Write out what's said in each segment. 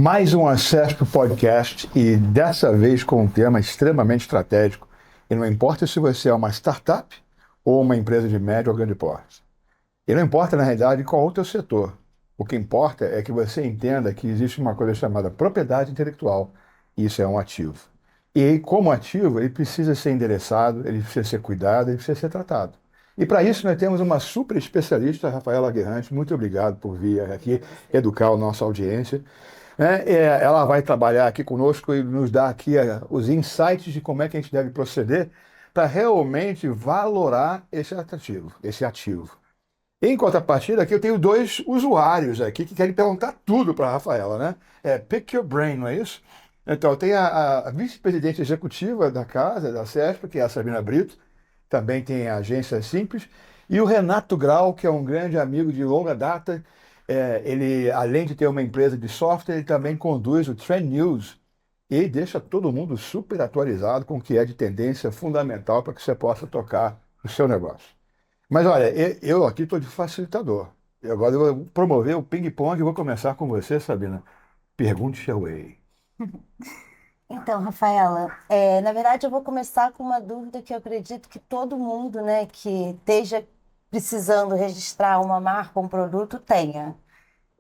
Mais um acesso para o podcast e dessa vez com um tema extremamente estratégico. E não importa se você é uma startup ou uma empresa de médio ou grande porte. E não importa, na realidade, qual é o teu setor. O que importa é que você entenda que existe uma coisa chamada propriedade intelectual. E isso é um ativo. E como ativo, ele precisa ser endereçado, ele precisa ser cuidado, ele precisa ser tratado. E para isso nós temos uma super especialista, Rafaela Guerrante. Muito obrigado por vir aqui educar a nossa audiência. Ela vai trabalhar aqui conosco e nos dar aqui os insights de como é que a gente deve proceder para realmente valorar esse atrativo, esse ativo. Em contrapartida, aqui eu tenho dois usuários aqui que querem perguntar tudo para a Rafaela, né? Pick your brain, não é isso? Então, tem a vice-presidente executiva da casa, da CESP, que é a Sabina Brito, também tem a agência Simples, e o Renato Grau, que é um grande amigo de longa data. Ele, além de ter uma empresa de software, ele também conduz o Trend News e deixa todo mundo super atualizado com o que é de tendência fundamental para que você possa tocar o seu negócio. Mas olha, eu aqui estou de facilitador. E agora eu vou promover o ping-pong e vou começar com você, Sabina. Pergunte away. Então, Rafaela, na verdade eu vou começar com uma dúvida que eu acredito que todo mundo, né, que esteja precisando registrar uma marca, um produto, tenha.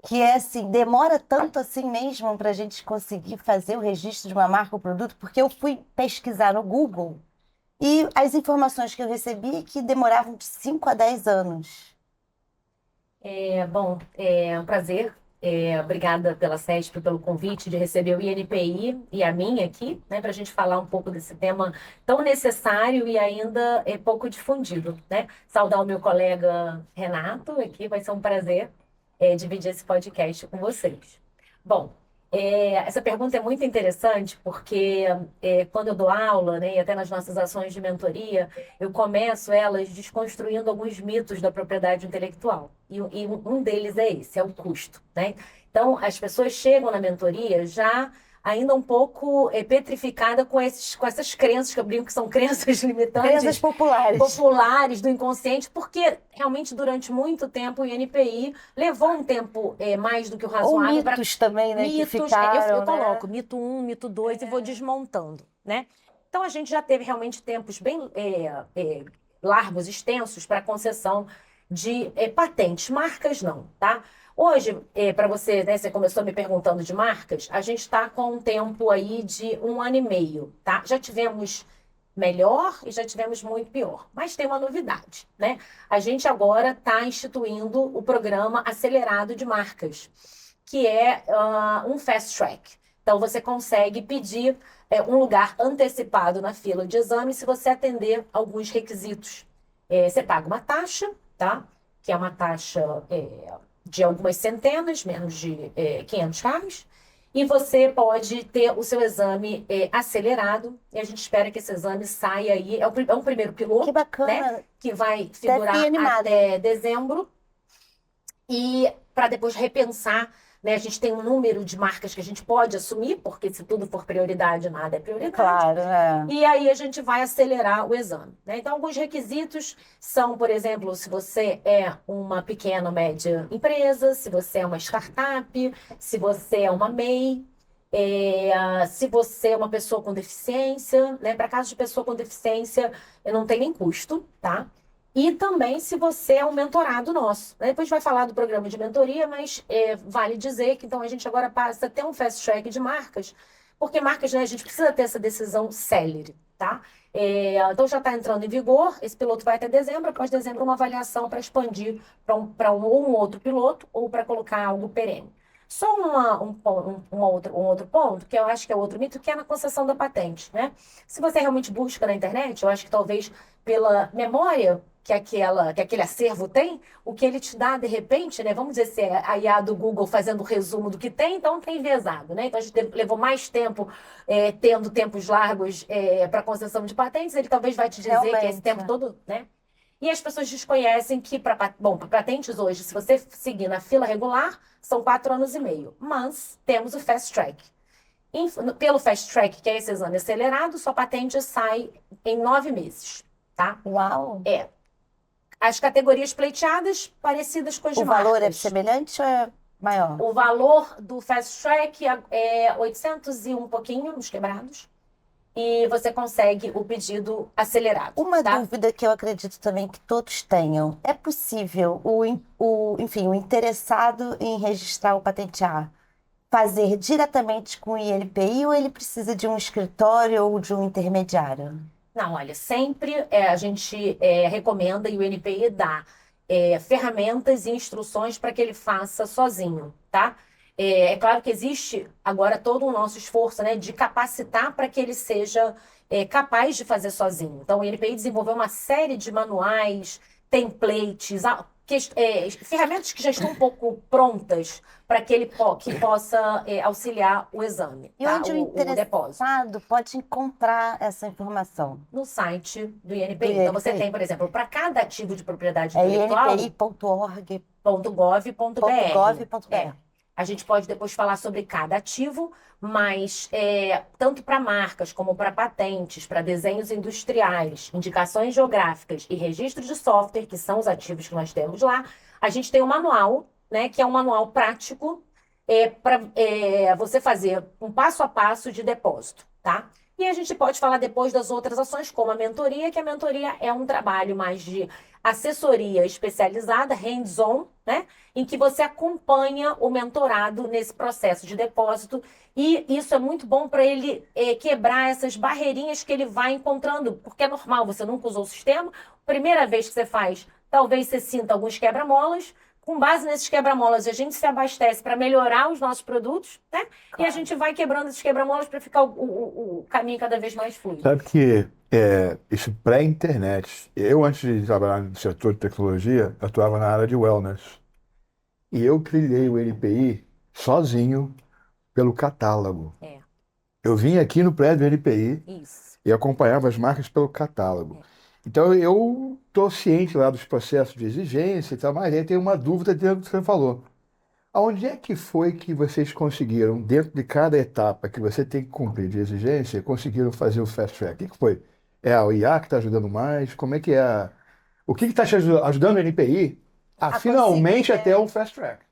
Que é assim, demora tanto assim mesmo para a gente conseguir fazer o registro de uma marca ou produto, porque eu fui pesquisar no Google e as informações que eu recebi é que demoravam de 5 a 10 anos. É um prazer. Obrigada pela CESP, pelo convite de receber o INPI e a mim aqui, né, para a gente falar um pouco desse tema tão necessário e ainda pouco difundido, né? Saudar o meu colega Renato aqui, vai ser um prazer dividir esse podcast com vocês. Bom, essa pergunta é muito interessante porque quando eu dou aula, né, e até nas nossas ações de mentoria, eu começo elas desconstruindo alguns mitos da propriedade intelectual. E um deles é esse, é o custo, né? Então, as pessoas chegam na mentoria já ainda um pouco petrificada com essas crenças, que eu brinco que são crenças limitantes. Crenças populares. Populares do inconsciente, porque realmente durante muito tempo o INPI levou um tempo mais do que o Ou razoável. mitos também, né, que Mitos, ficaram, eu né? coloco mito 1, mito 2 e vou desmontando, né? Então a gente já teve realmente tempos bem largos, extensos para concessão de patentes, marcas não, tá? Hoje, para você, né, você começou me perguntando de marcas, a gente está com um tempo aí de 1 ano e meio, tá? Já tivemos melhor e já tivemos muito pior. Mas tem uma novidade, né? A gente agora está instituindo o programa acelerado de marcas, que é um fast track. Então, você consegue pedir um lugar antecipado na fila de exame se você atender alguns requisitos. Você paga uma taxa, tá? Que é uma taxa de algumas centenas, menos de R$ 500. E você pode ter o seu exame acelerado. E a gente espera que esse exame saia aí. É um primeiro piloto, Que bacana. né? Que vai figurar Fiquei animada. até dezembro. E para depois repensar, né? A gente tem um número de marcas que a gente pode assumir, porque se tudo for prioridade, nada é prioridade. Claro, é. E aí a gente vai acelerar o exame, né? Então, alguns requisitos são, por exemplo, se você é uma pequena ou média empresa, se você é uma startup, se você é uma MEI, se você é uma pessoa com deficiência, né? Para caso de pessoa com deficiência, não tem nem custo, tá? E também se você é um mentorado nosso, né? Depois a gente vai falar do programa de mentoria, mas vale dizer que então a gente agora passa a ter um fast track de marcas, porque marcas, né, a gente precisa ter essa decisão célere, tá? Então já está entrando em vigor, esse piloto vai até dezembro, após dezembro uma avaliação para expandir para um outro piloto ou para colocar algo perene. Só um outro ponto, que eu acho que é outro mito, que é na concessão da patente, né? Se você realmente busca na internet, eu acho que talvez pela memória que aquele acervo tem, o que ele te dá, de repente, né? Vamos dizer, se é a IA do Google fazendo o resumo do que tem, então tem enviesado, né? Então a gente levou mais tempo tendo tempos largos para concessão de patentes, ele talvez vai te dizer Realmente, que esse tempo todo, né? E as pessoas desconhecem que, para patentes hoje, se você seguir na fila regular, são 4 anos e meio. Mas temos o fast track. Pelo fast track, que é esse exame acelerado, sua patente sai em 9 meses, tá? Uau! As categorias pleiteadas, parecidas com as de O valor é marcas. semelhante ou é... Maior. O valor do Fast Track é 800 e um pouquinho nos quebrados. E você consegue o pedido acelerado. Uma tá? dúvida que eu acredito também que todos tenham. É possível enfim, o interessado em registrar ou patentear fazer diretamente com o INPI ou ele precisa de um escritório ou de um intermediário? Não, olha, sempre a gente recomenda e o NPI dá ferramentas e instruções para que ele faça sozinho, tá? É claro que existe agora todo o nosso esforço, né, de capacitar para que ele seja capaz de fazer sozinho. Então, o NPI desenvolveu uma série de manuais, templates, ferramentas que já estão um pouco prontas para que ele possa auxiliar o exame, E tá? onde o O depósito. interessado pode encontrar essa informação? No site do INPI. Do Então, você INPI. tem, por exemplo, para cada ativo de propriedade É intelectual, inpi.org.gov.br. .gov.br. A gente pode depois falar sobre cada ativo, mas tanto para marcas como para patentes, para desenhos industriais, indicações geográficas e registros de software, que são os ativos que nós temos lá, a gente tem um manual, né, que é um manual prático para você fazer um passo a passo de depósito, tá? E a gente pode falar depois das outras ações, como a mentoria, que a mentoria é um trabalho mais de assessoria especializada, hands-on, né? Em que você acompanha o mentorado nesse processo de depósito. E isso é muito bom para ele quebrar essas barreirinhas que ele vai encontrando, porque é normal, você nunca usou o sistema. Primeira vez que você faz, talvez você sinta alguns quebra-molas. Com base nesses quebra-molas, a gente se abastece para melhorar os nossos produtos, né? E a gente vai quebrando esses quebra-molas para ficar o caminho cada vez mais fluido. Sabe que isso pré-internet, eu antes de trabalhar no setor de tecnologia, eu atuava na área de wellness. E eu trilhei o NPI sozinho pelo catálogo. É, Eu vim aqui no prédio do NPI isso. e acompanhava as marcas pelo catálogo. Então eu estou ciente lá dos processos de exigência e tal, mas aí tem uma dúvida dentro do que você falou. Aonde é que foi que vocês conseguiram, dentro de cada etapa que você tem que cumprir de exigência, conseguiram fazer o fast track? O que que foi? É a IA que está ajudando mais? Como é que é? O que está ajudando o NPI a finalmente conseguir, até um fast track?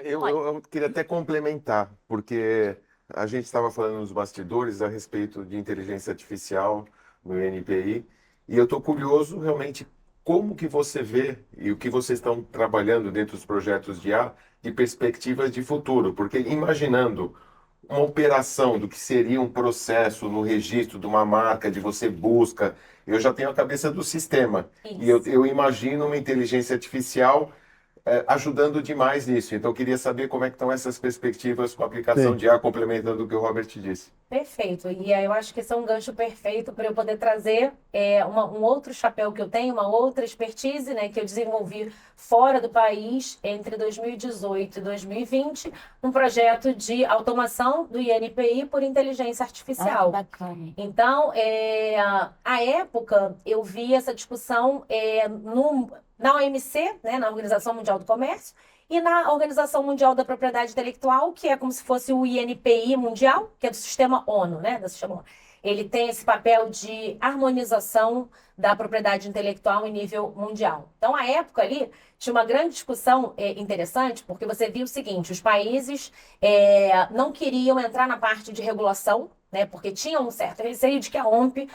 Eu queria até complementar, porque a gente estava falando nos bastidores a respeito de inteligência artificial no INPI, e eu estou curioso realmente como que você vê e o que vocês estão trabalhando dentro dos projetos de IA de perspectivas de futuro, porque imaginando uma operação do que seria um processo no registro de uma marca, de você busca, eu já tenho a cabeça do sistema, e eu imagino uma inteligência artificial ajudando demais nisso. Então, eu queria saber como é que estão essas perspectivas com a aplicação Sim. de IA, complementando o que o Robert disse. Perfeito. E aí eu acho que esse é um gancho perfeito para eu poder trazer um outro chapéu que eu tenho, uma outra expertise, né, que eu desenvolvi fora do país entre 2018 e 2020, um projeto de automação do INPI por inteligência artificial. Bacana. Então, à época, eu vi essa discussão na OMC, né, na Organização Mundial do Comércio, e na Organização Mundial da Propriedade Intelectual, que é como se fosse o INPI mundial, que é do sistema ONU, né, do sistema ONU. Ele tem esse papel de harmonização da propriedade intelectual em nível mundial. Então, à época ali, tinha uma grande discussão interessante, porque você viu o seguinte, os países não queriam entrar na parte de regulação, né, porque tinham um certo receio de que a OMP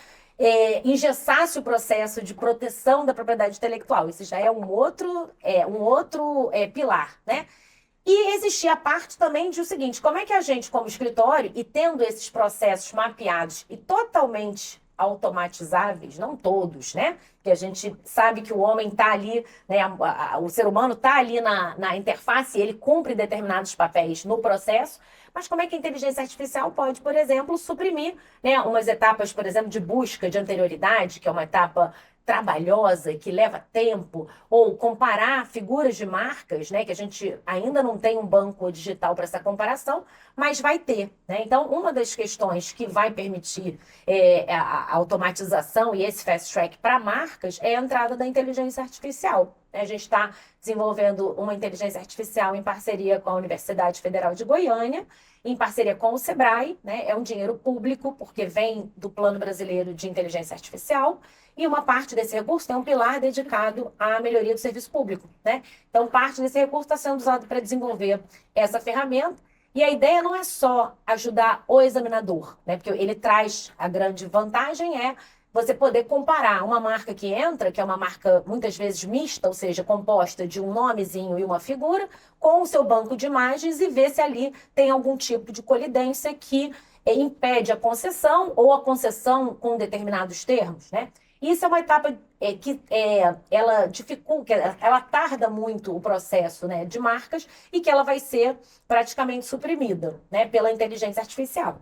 engessasse o processo de proteção da propriedade intelectual. Isso já é um outro pilar, né? E existia a parte também de o seguinte, como é que a gente, como escritório, e tendo esses processos mapeados e totalmente automatizáveis, não todos, né? Que a gente sabe que o homem está ali, né? O ser humano está ali na interface, ele cumpre determinados papéis no processo, mas como é que a inteligência artificial pode, por exemplo, suprimir, né, umas etapas, por exemplo, de busca de anterioridade, que é uma etapa trabalhosa, que leva tempo, ou comparar figuras de marcas, né, que a gente ainda não tem um banco digital para essa comparação, mas vai ter, né? Então, uma das questões que vai permitir a automatização e esse fast track para marcas é a entrada da inteligência artificial. A gente está desenvolvendo uma inteligência artificial em parceria com a Universidade Federal de Goiânia, em parceria com o Sebrae, né? É um dinheiro público, porque vem do Plano Brasileiro de Inteligência Artificial, e uma parte desse recurso tem um pilar dedicado à melhoria do serviço público, né? Então, parte desse recurso está sendo usado para desenvolver essa ferramenta. E a ideia não é só ajudar o examinador, né? Porque ele traz a grande vantagem é você poder comparar uma marca que entra, que é uma marca muitas vezes mista, ou seja, composta de um nomezinho e uma figura, com o seu banco de imagens e ver se ali tem algum tipo de colidência que impede a concessão ou a concessão com determinados termos, né? Isso é uma etapa que ela dificulta, ela tarda muito o processo, né, de marcas e que ela vai ser praticamente suprimida, né, pela inteligência artificial.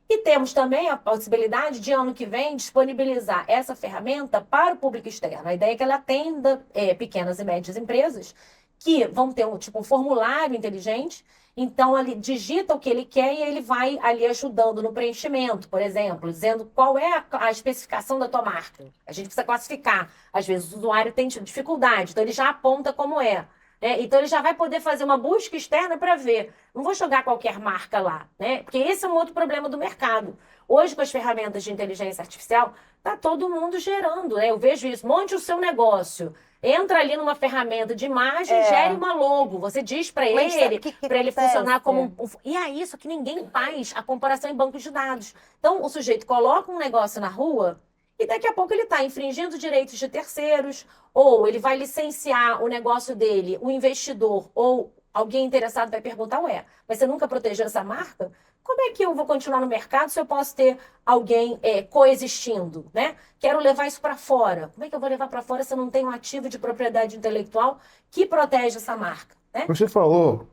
E temos também a possibilidade de, ano que vem, disponibilizar essa ferramenta para o público externo. A ideia é que ela atenda pequenas e médias empresas que vão ter um formulário inteligente. Então, ele digita o que ele quer e ele vai ali ajudando no preenchimento, por exemplo, dizendo qual é a especificação da tua marca. A gente precisa classificar. Às vezes, o usuário tem dificuldade, então ele já aponta como é. Então, ele já vai poder fazer uma busca externa para ver. Não vou jogar qualquer marca lá, né? Porque esse é um outro problema do mercado. Hoje, com as ferramentas de inteligência artificial, está todo mundo gerando, né? Eu vejo isso. Monte o seu negócio. Entra ali numa ferramenta de imagem, gere uma logo. Você diz para ele funcionar como E aí, isso que ninguém faz a comparação em bancos de dados. Então, o sujeito coloca um negócio na rua e daqui a pouco ele está infringindo direitos de terceiros, ou ele vai licenciar o negócio dele, o investidor ou alguém interessado vai perguntar, mas você nunca protegeu essa marca? Como é que eu vou continuar no mercado se eu posso ter alguém coexistindo, né? Quero levar isso para fora. Como é que eu vou levar para fora se eu não tenho um ativo de propriedade intelectual que protege essa marca, né? Você falou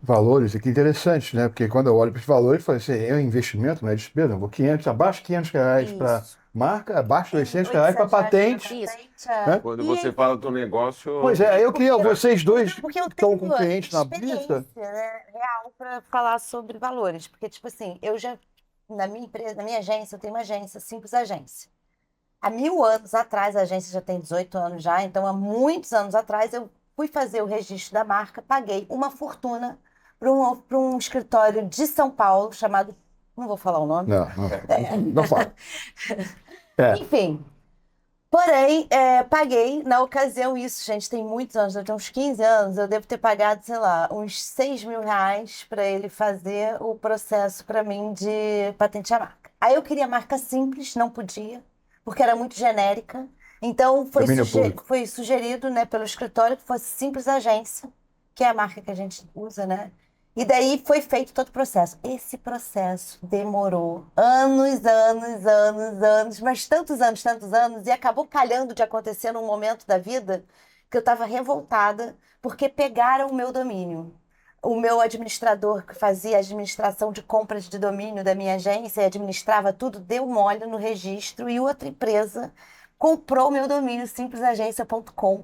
valores aqui interessantes, né? Porque quando eu olho para os valores, eu falo assim, é um investimento, não é despesa. Eu vou abaixo de R$ 500 para marca, abaixo de R$ 800 para patente. Né? Quando você fala do negócio... Pois é, eu queria vocês dois Porque eu estão tenho com clientes na experiência, pista. né, real para falar sobre valores. Porque, tipo assim, eu já, na minha empresa, na minha agência, eu tenho uma agência, Simples Agência. Há 1000 anos atrás, a agência já tem 18 anos já, então há muitos anos atrás eu fui fazer o registro da marca, paguei uma fortuna para um escritório de São Paulo chamado, não vou falar o nome. Não fala. Enfim, porém, paguei na ocasião isso, gente, tem muitos anos, eu tenho uns 15 anos, eu devo ter pagado, sei lá, uns R$ 6.000 para ele fazer o processo para mim de patentear a marca. Aí eu queria marca simples, não podia, porque era muito genérica. Então, foi sugerido, né, pelo escritório que fosse Simples Agência, que é a marca que a gente usa, né? E daí foi feito todo o processo. Esse processo demorou anos, mas tantos anos, e acabou calhando de acontecer num momento da vida que eu estava revoltada, porque pegaram o meu domínio. O meu administrador, que fazia a administração de compras de domínio da minha agência e administrava tudo, deu mole no registro, e outra empresa comprou o meu domínio, simplesagência.com.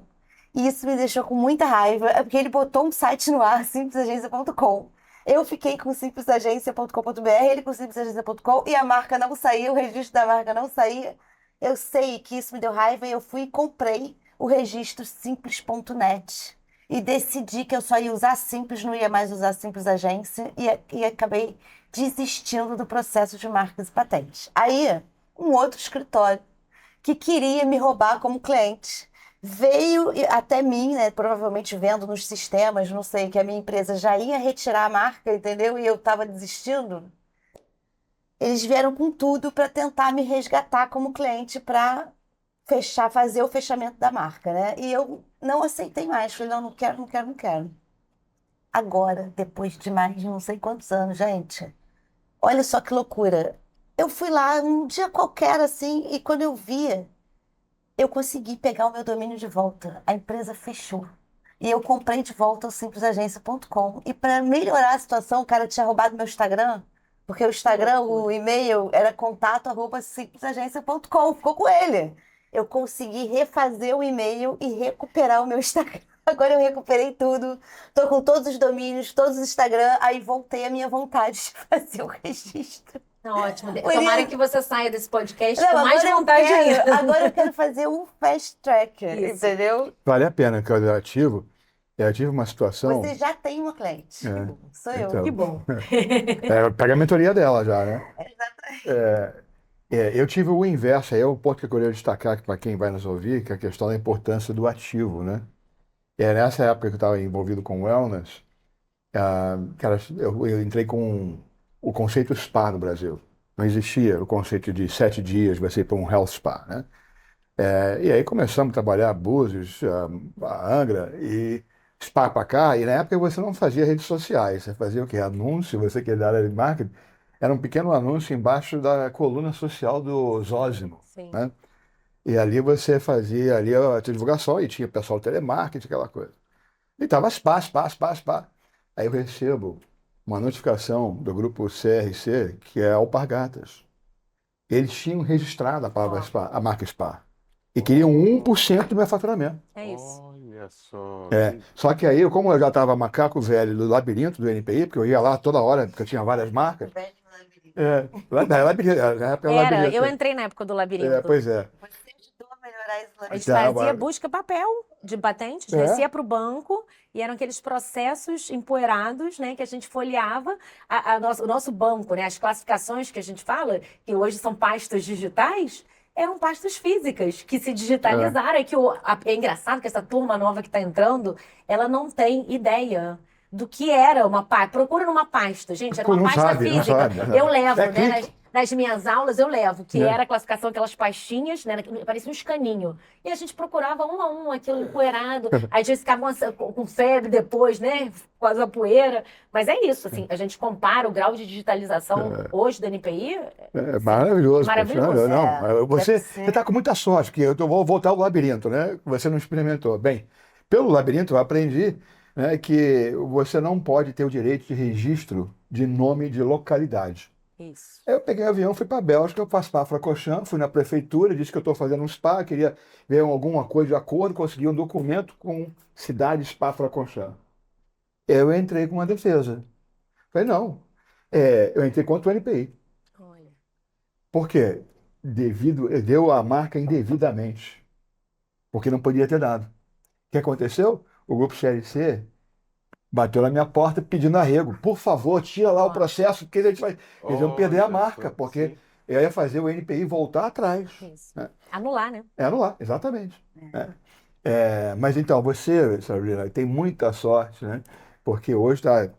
E isso me deixou com muita raiva, porque ele botou um site no ar, simplesagência.com. Eu fiquei com simplesagência.com.br, ele com simplesagência.com, e a marca não saía, o registro da marca não saía. Eu sei que isso me deu raiva e eu fui e comprei o registro simples.net. E decidi que eu só ia usar Simples, não ia mais usar Simples Agência, e acabei desistindo do processo de marcas e patentes. Aí, um outro escritório que queria me roubar como cliente veio até mim, né, provavelmente vendo nos sistemas, não sei, que a minha empresa já ia retirar a marca, entendeu? E eu estava desistindo. Eles vieram com tudo para tentar me resgatar como cliente para fazer o fechamento da marca, né? E eu não aceitei mais, falei, não quero. Agora, depois de mais de não sei quantos anos, gente, olha só que loucura. Eu fui lá um dia qualquer, assim, e quando eu via, eu consegui pegar o meu domínio de volta. A empresa fechou. E eu comprei de volta o simplesagência.com. E para melhorar a situação, o cara tinha roubado meu Instagram, porque o Instagram, o e-mail era contato@simplesagência.com. Ficou com ele. Eu consegui refazer o e-mail e recuperar o meu Instagram. Agora eu recuperei tudo. Tô com todos os domínios, todos os Instagram. Aí voltei à minha vontade de fazer o registro. Ótimo. Por Tomara isso- que você saia desse podcast Não, com mais agora eu vontade quero- ainda. Agora eu quero fazer um fast tracker, Isso. entendeu? Vale a pena, que eu ativo. Eu tive uma situação. Você já tem uma cliente. É, Sou eu. então, Que bom. pega a mentoria dela já, né? Eu tive o inverso, aí é o ponto que eu queria destacar para quem vai nos ouvir, que é a questão da importância do ativo, né? E é nessa época que eu estava envolvido com wellness, cara, eu entrei com o conceito SPA no Brasil. Não existia o conceito de 7 dias, vai ser para um health spa, né? E aí começamos a trabalhar Búzios, a Angra e SPA para cá. E na época você não fazia redes sociais, você fazia o quê? Anúncio, você que é da área de marketing, era um pequeno anúncio embaixo da coluna social do Zózimo, Sim. né? E ali você fazia ali a divulgação e tinha pessoal telemarketing, aquela coisa. E tava SPA, SPA, SPA, SPA. Aí eu recebo uma notificação do grupo CRC, que é Alpargatas. Eles tinham registrado a palavra Ó. SPA, a marca SPA. E queriam 1% do meu faturamento. É isso. Olha só. Só que aí, como eu já estava macaco velho do labirinto do NPI, porque eu ia lá toda hora, porque eu tinha várias marcas. Labirinto, na época era Era, labirinto. eu entrei na época do labirinto. Pois é. Você ajudou a melhorar esse A gente Já, fazia agora- busca papel de patentes, É. descia para o banco e eram aqueles processos empoeirados, né, que a gente folheava o nosso banco, né, as classificações que a gente fala, que hoje são pastas digitais, eram pastas físicas que se digitalizaram. E que é engraçado que essa turma nova que está entrando, ela não tem ideia do que era uma pasta. Procura numa pasta, gente, era uma Não pasta sabe, não física. sabe. Eu levo, É né, clique. nas minhas aulas eu levo, que É. era a classificação, aquelas pastinhas, né? Parecia um escaninho. E a gente procurava um a um, aquilo empoeirado. Aí a gente ficava com febre depois, né? Com a poeira. Mas é isso, assim, a gente compara o grau de digitalização hoje do NPI. É maravilhoso. Maravilhoso. poxa. Não, você deve ser. está com muita sorte, porque eu vou voltar ao labirinto, né? Você não experimentou. Bem, pelo labirinto eu aprendi, né, que você não pode ter o direito de registro de nome de localidade. Isso. Aí eu peguei o avião, fui para a Bélgica, eu faço Spa-Francorchamps, fui na prefeitura, disse que eu estou fazendo um spa, queria ver alguma coisa de acordo, consegui um documento com cidade Spa-Francorchamps. Eu entrei com uma defesa. Falei, não, eu entrei contra o NPI. Olha. Por quê? Deu a marca indevidamente, porque não podia ter dado. O que aconteceu? O grupo CLC bateu na minha porta pedindo arrego. Por favor, tira lá o processo, porque eles vão perder a Olha marca, só, porque sim. eu ia fazer o NPI voltar atrás. Isso. É. Anular, né? É anular, exatamente. Mas então, você, Sabrina, tem muita sorte, né? Porque hoje está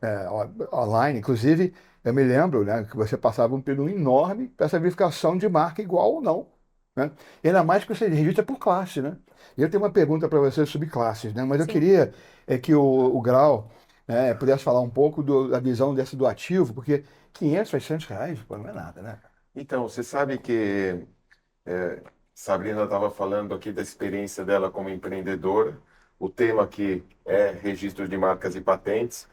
online. Inclusive, eu me lembro, né, que você passava um período enorme para essa verificação de marca igual ou não, né? E ainda mais que você registra por classe, né? E eu tenho uma pergunta para você sobre classes, né? Mas eu Sim. queria que o Grau, né, pudesse falar um pouco da visão desse do ativo, porque 500, 600 reais, pô, não é nada, né? Então, você sabe que Sabrina estava falando aqui da experiência dela como empreendedora. O tema aqui é registro de marcas e patentes,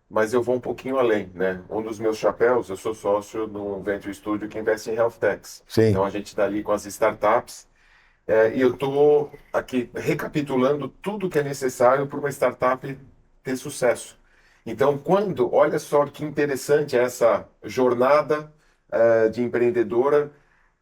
mas eu vou um pouquinho além, né? Um dos meus chapéus, eu sou sócio de um venture studio que investe em health techs. Sim. Então a gente está ali com as startups e eu estou aqui recapitulando tudo que é necessário para uma startup ter sucesso. Então, olha só que interessante essa jornada de empreendedora,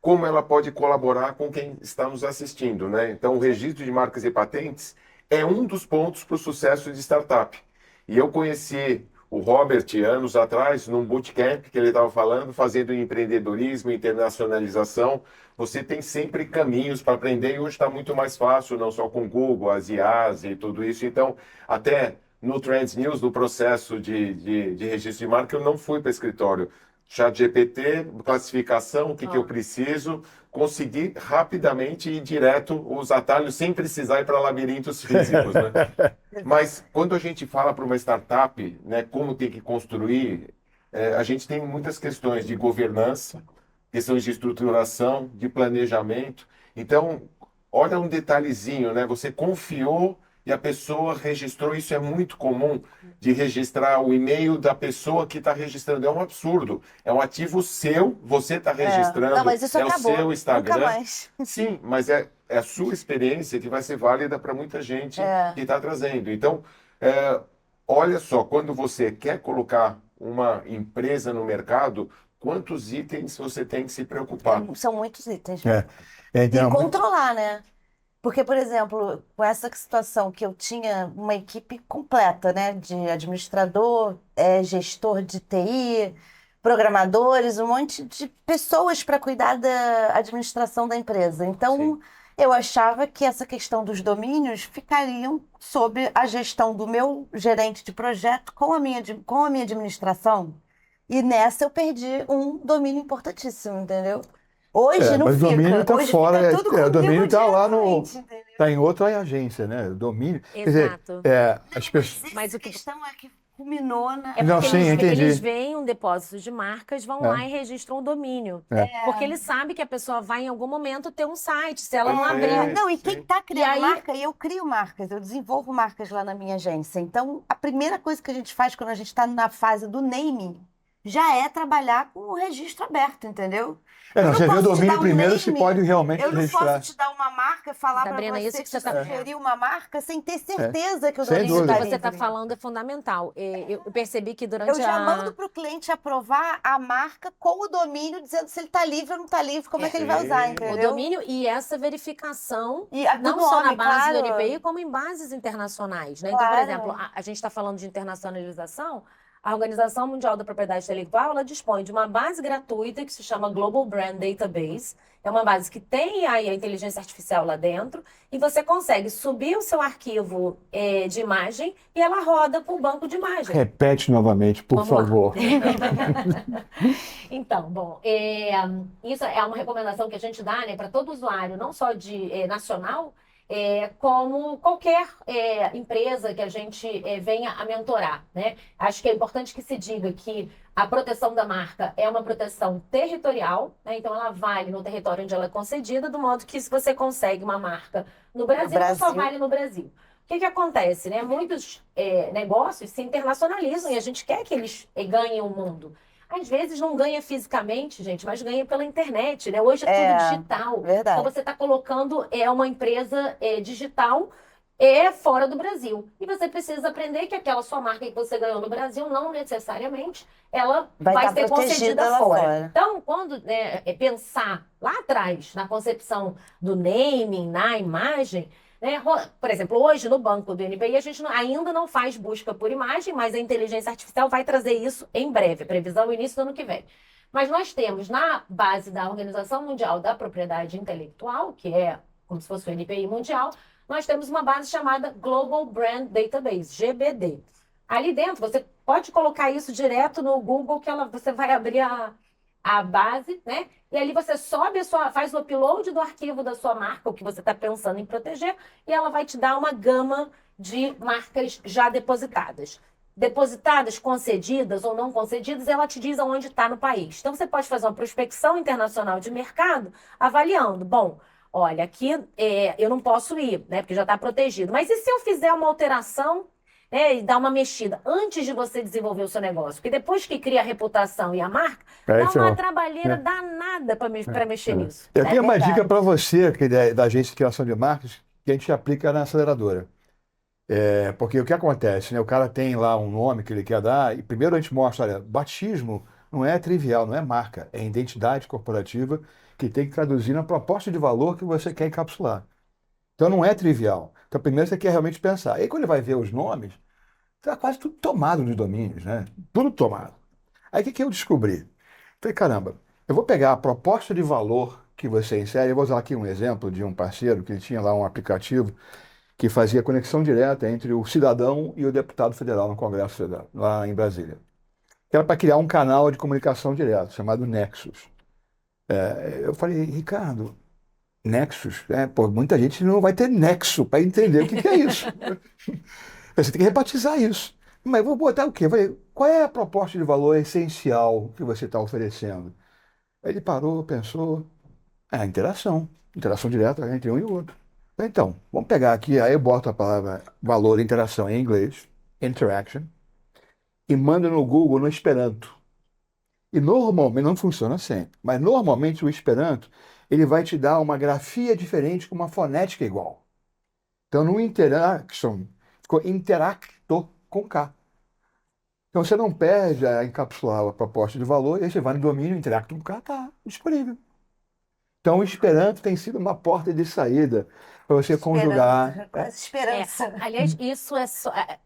como ela pode colaborar com quem está nos assistindo, né? Então, o registro de marcas e patentes é um dos pontos para o sucesso de startup. E eu conheci o Robert anos atrás, num bootcamp que ele estava falando, fazendo empreendedorismo, internacionalização. Você tem sempre caminhos para aprender e hoje está muito mais fácil, não só com Google, as IAs e tudo isso. Então, até no Trends News, no processo de registro de marca, eu não fui para escritório. ChatGPT, classificação, o que eu preciso, conseguir rapidamente ir direto os atalhos sem precisar ir para labirintos físicos, né? Mas quando a gente fala para uma startup, né, como tem que construir, a gente tem muitas questões de governança, questões de estruturação, de planejamento. Então, olha um detalhezinho, né? Você confiou e a pessoa registrou, isso é muito comum, de registrar o e-mail da pessoa que está registrando. É um absurdo. É um ativo seu, você está registrando, Não, mas isso é acabou. o seu Instagram. Nunca mais. Sim, mas é a sua experiência que vai ser válida para muita gente que está trazendo. Então, olha só, quando você quer colocar uma empresa no mercado, quantos itens você tem que se preocupar. São muitos itens. É, E então, controlar, né? Porque, por exemplo, com essa situação que eu tinha uma equipe completa, né? De administrador, gestor de TI, programadores, um monte de pessoas para cuidar da administração da empresa. Então, Sim. eu achava que essa questão dos domínios ficariam sob a gestão do meu gerente de projeto com a minha administração. E nessa eu perdi um domínio importantíssimo, entendeu? Hoje não mas o domínio fica. está Hoje fora, fica tudo o domínio comigo está lá diretamente, entendeu? está em outra agência, né? O domínio, quer dizer, Exato. as pessoas, Mas A o que questão é que culminou na... É Não, porque sim, entendi. eles veem um depósito de marcas, vão É. lá e registram o domínio. É. Porque eles sabem que a pessoa vai em algum momento ter um site, se ela não É. abrir. Não, e quem está criando E aí- marca, e eu crio marcas, eu desenvolvo marcas lá na minha agência. Então, a primeira coisa que a gente faz quando a gente está na fase do naming já é trabalhar com o registro aberto, entendeu? não, Eu não você vê o posso te domínio dar um primeiro, se name, pode realmente Eu não registrar. posso te dar uma marca, falar para Sabrina, você isso que que você tá- sugerir uma marca sem ter certeza que o Sem domínio Isso que dúvida. está você está livre. falando é fundamental. Eu percebi que Eu durante já a... mando para o cliente aprovar a marca com o domínio, dizendo se ele está livre ou não está livre, como é que ele vai usar, Sim. O entendeu? domínio e essa verificação, E a do não só na nome, base do claro. NPI, como em bases internacionais, né? Então, por Claro. exemplo, a gente está falando de internacionalização, a Organização Mundial da Propriedade Intelectual, ela dispõe de uma base gratuita que se chama Global Brand Database. É uma base que tem aí a inteligência artificial lá dentro e você consegue subir o seu arquivo de imagem e ela roda para o banco de imagem. Repete novamente, por Vamos lá. favor. Então, bom, isso é uma recomendação que a gente dá, né, para todo usuário, não só de nacional, como qualquer empresa que a gente venha a mentorar, né? Acho que é importante que se diga que a proteção da marca é uma proteção territorial, né? Então ela vale no território onde ela é concedida, do modo que se você consegue uma marca no Brasil, ela só Brasil. vale no Brasil. O que acontece, né? Muitos negócios se internacionalizam e a gente quer que eles ganhem o mundo. Às vezes não ganha fisicamente, gente, mas ganha pela internet, né? Hoje é tudo digital. Verdade. Então você está colocando uma empresa digital fora do Brasil. E você precisa aprender que aquela sua marca que você ganhou no Brasil, não necessariamente, ela Vai vai estar ser protegida concedida lá fora. fora. Então, quando pensar lá atrás na concepção do naming, na imagem, né? Por exemplo, hoje no banco do NPI a gente ainda não faz busca por imagem, mas a inteligência artificial vai trazer isso em breve, previsão no início do ano que vem. Mas nós temos na base da Organização Mundial da Propriedade Intelectual, que é como se fosse o NPI mundial, nós temos uma base chamada Global Brand Database, GBD. Ali dentro, você pode colocar isso direto no Google, que você vai abrir a base, né? E ali você sobe faz o upload do arquivo da sua marca, o que você está pensando em proteger, e ela vai te dar uma gama de marcas já depositadas. Depositadas, concedidas ou não concedidas, ela te diz aonde está no país. Então você pode fazer uma prospecção internacional de mercado avaliando. Bom, olha, aqui eu não posso ir, né? Porque já está protegido. Mas e se eu fizer uma alteração, e dar uma mexida antes de você desenvolver o seu negócio? Porque depois que cria a reputação e a marca, dá uma trabalheira danada para mexer nisso. Eu tenho uma verdade. dica para você, que é da agência de criação de marcas, que a gente aplica na aceleradora. Porque o que acontece, né? O cara tem lá um nome que ele quer dar, e primeiro a gente mostra, olha, batismo não é trivial, não é marca, é identidade corporativa que tem que traduzir na proposta de valor que você quer encapsular. Então não é trivial. Então primeiro você quer realmente pensar. Aí quando ele vai ver os nomes, está quase tudo tomado de domínios, né? Tudo tomado. Aí o que eu descobri? Falei, caramba, eu vou pegar a proposta de valor que você insere, eu vou usar aqui um exemplo de um parceiro que tinha lá um aplicativo que fazia conexão direta entre o cidadão e o deputado federal no Congresso Federal, lá em Brasília. Era para criar um canal de comunicação direto, chamado Nexus. Eu falei, Ricardo, Nexus? Muita gente não vai ter nexo para entender o que é isso. Você tem que rebatizar isso. Mas vou botar o quê? Eu falei, qual é a proposta de valor essencial que você está oferecendo? Aí ele parou, pensou, interação direta entre um e o outro. Então, vamos pegar aqui, aí eu boto a palavra valor, interação em inglês, interaction, e mando no Google no Esperanto. E normalmente, não funciona sempre, mas normalmente o Esperanto, ele vai te dar uma grafia diferente com uma fonética igual. Então, no interaction, ficou interacto com K. Então você não perde a encapsular a proposta de valor e aí você vai no domínio, interacto com o cara, tá disponível. Então o Esperanto tem sido uma porta de saída para você conjugar. Esperança, quase esperança. Aliás, isso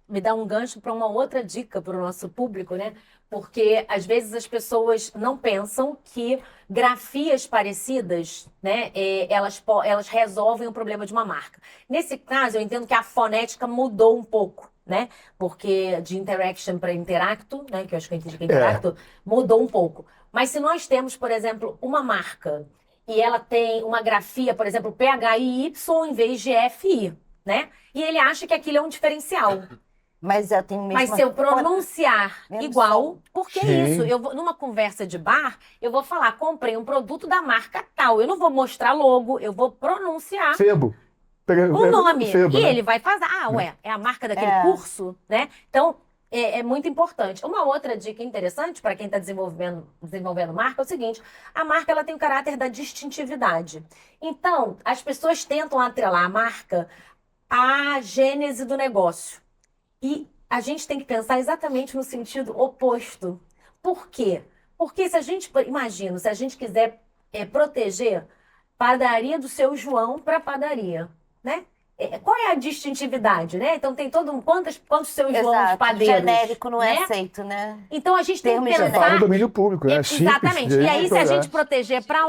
me dá um gancho para uma outra dica para o nosso público, né? Porque às vezes as pessoas não pensam que grafias parecidas, né, elas resolvem o problema de uma marca. Nesse caso, eu entendo que a fonética mudou um pouco, né? Porque de interaction para interacto, né, que eu acho que eu entendi que é interacto, mudou um pouco. Mas se nós temos, por exemplo, uma marca e ela tem uma grafia, por exemplo, PHIY em vez de FI, né? E ele acha que aquilo é um diferencial. Mas eu tenho mesmo. Mas se eu pronunciar Menos igual, porque é Sim. isso, numa conversa de bar, eu vou falar, comprei um produto da marca tal. Eu não vou mostrar logo, eu vou pronunciar Febo. o nome. Febo, E né? ele vai fazer, ué, é a marca daquele É. curso, né? Então, é muito importante. Uma outra dica interessante para quem está desenvolvendo marca é o seguinte: a marca ela tem o caráter da distintividade. Então, as pessoas tentam atrelar a marca à gênese do negócio. E a gente tem que pensar exatamente no sentido oposto. Por quê? Porque se a gente, imagina, se a gente quiser proteger padaria do seu João para padaria, né? Qual é a distintividade, né? Então tem quantos seus Joãos Exato. padeiros, Genérico não é né? aceito, né? Então a gente tem que Termo Você fala pensar no domínio público, né? exatamente. Simples, E aí se a né? gente proteger para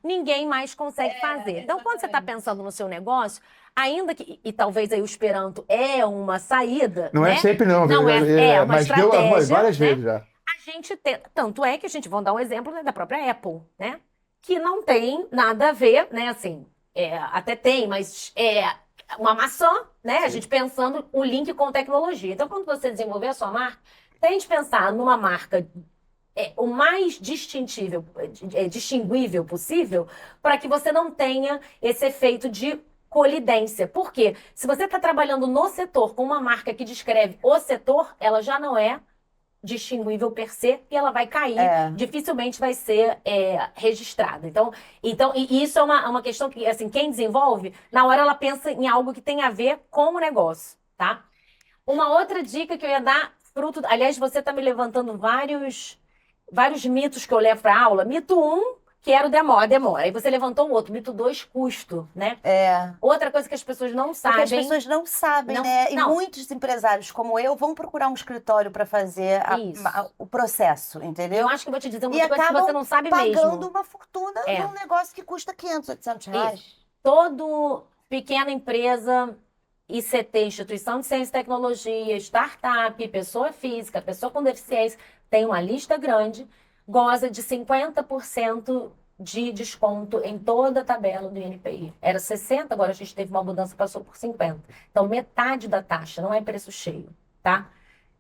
ninguém mais consegue fazer. Então quando você está pensando no seu negócio, ainda que e talvez aí o Esperanto é uma saída, Não né? é sempre não, Não é uma mas deu estratégia, várias né? vezes já. A gente tem, tanto é que a gente vamos dar um exemplo, né, da própria Apple, né? Que não tem nada a ver, né? Assim, até tem, mas é uma maçã, né? A gente pensando o link com tecnologia. Então, quando você desenvolver a sua marca, tente pensar numa marca o mais distinguível possível, para que você não tenha esse efeito de colidência. Por quê? Se você está trabalhando no setor com uma marca que descreve o setor, ela já não é distinguível per se e ela vai cair, dificilmente vai ser registrada. Então e isso é uma questão que, assim, quem desenvolve, na hora ela pensa em algo que tem a ver com o negócio, tá? Uma outra dica que eu ia dar, aliás, você está me levantando vários mitos que eu levo para aula. Mito 1, que era o demora. Aí você levantou o outro. Mito 2, custo, né? Outra coisa que as pessoas não sabem. Porque as pessoas não sabem, né? E muitos empresários como eu vão procurar um escritório para fazer o processo, entendeu? Eu acho que eu vou te dizer uma E coisa que você não sabe mesmo. pagando uma fortuna num negócio que custa 500, 800 reais. Isso. Todo pequena empresa, ICT, Instituição de Ciência e Tecnologia, startup, pessoa física, pessoa com deficiência, tem uma lista grande, goza de 50% de desconto em toda a tabela do INPI. Era 60%, agora a gente teve uma mudança, passou por 50%. Então, metade da taxa, não é preço cheio, tá?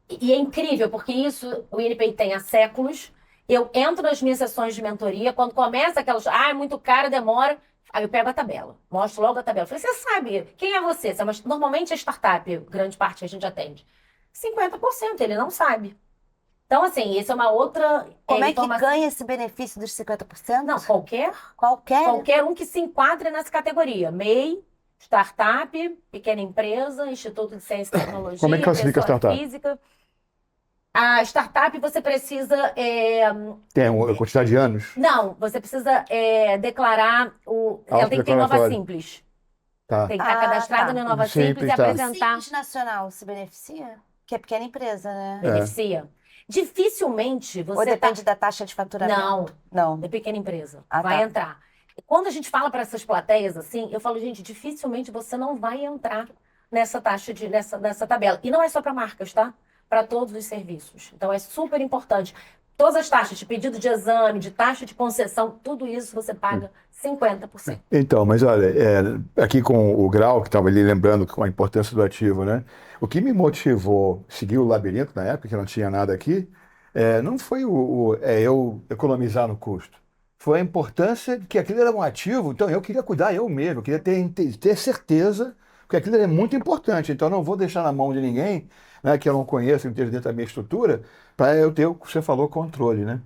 E é incrível, porque isso o INPI tem há séculos. Eu entro nas minhas sessões de mentoria, quando começa aquelas, é muito caro, demora, aí eu pego a tabela, mostro logo a tabela. Eu falei, você sabe, quem é você? Normalmente é startup, grande parte que a gente atende. 50%, ele não sabe. Então, assim, isso é uma outra Como é que informação. ganha esse benefício dos 50%? Não, qualquer um que se enquadre nessa categoria. MEI, startup, pequena empresa, Instituto de Ciência e Tecnologia, Como é que classifica a pessoa startup? física. A startup você precisa... Tem uma quantidade de anos? Não, você precisa declarar ela tem que ter Inova Autodeclaratório. Simples. Tá. Tem que estar cadastrada no Inova Simples e tá. apresentar. Simples Nacional se beneficia? Que é pequena empresa, né? Beneficia. Dificilmente Ou você depende da taxa de faturamento? Não. É pequena empresa. Ah, vai tá. entrar. Quando a gente fala para essas plateias assim, eu falo, gente, dificilmente você não vai entrar nessa taxa nessa tabela. E não é só para marcas, tá? Para todos os serviços. Então é super importante. Todas as taxas de pedido de exame, de taxa de concessão, tudo isso você paga 50%. Então, mas olha, aqui com o Grau, que estava ali lembrando com a importância do ativo, né? O que me motivou a seguir o Labirinto na época, que não tinha nada aqui, não foi eu economizar no custo. Foi a importância de que aquilo era um ativo, então eu queria cuidar eu mesmo, eu queria ter certeza, porque aquilo é muito importante. Então eu não vou deixar na mão de ninguém, né, que eu não conheço, que esteja dentro da minha estrutura, para eu ter o que você falou, controle, né?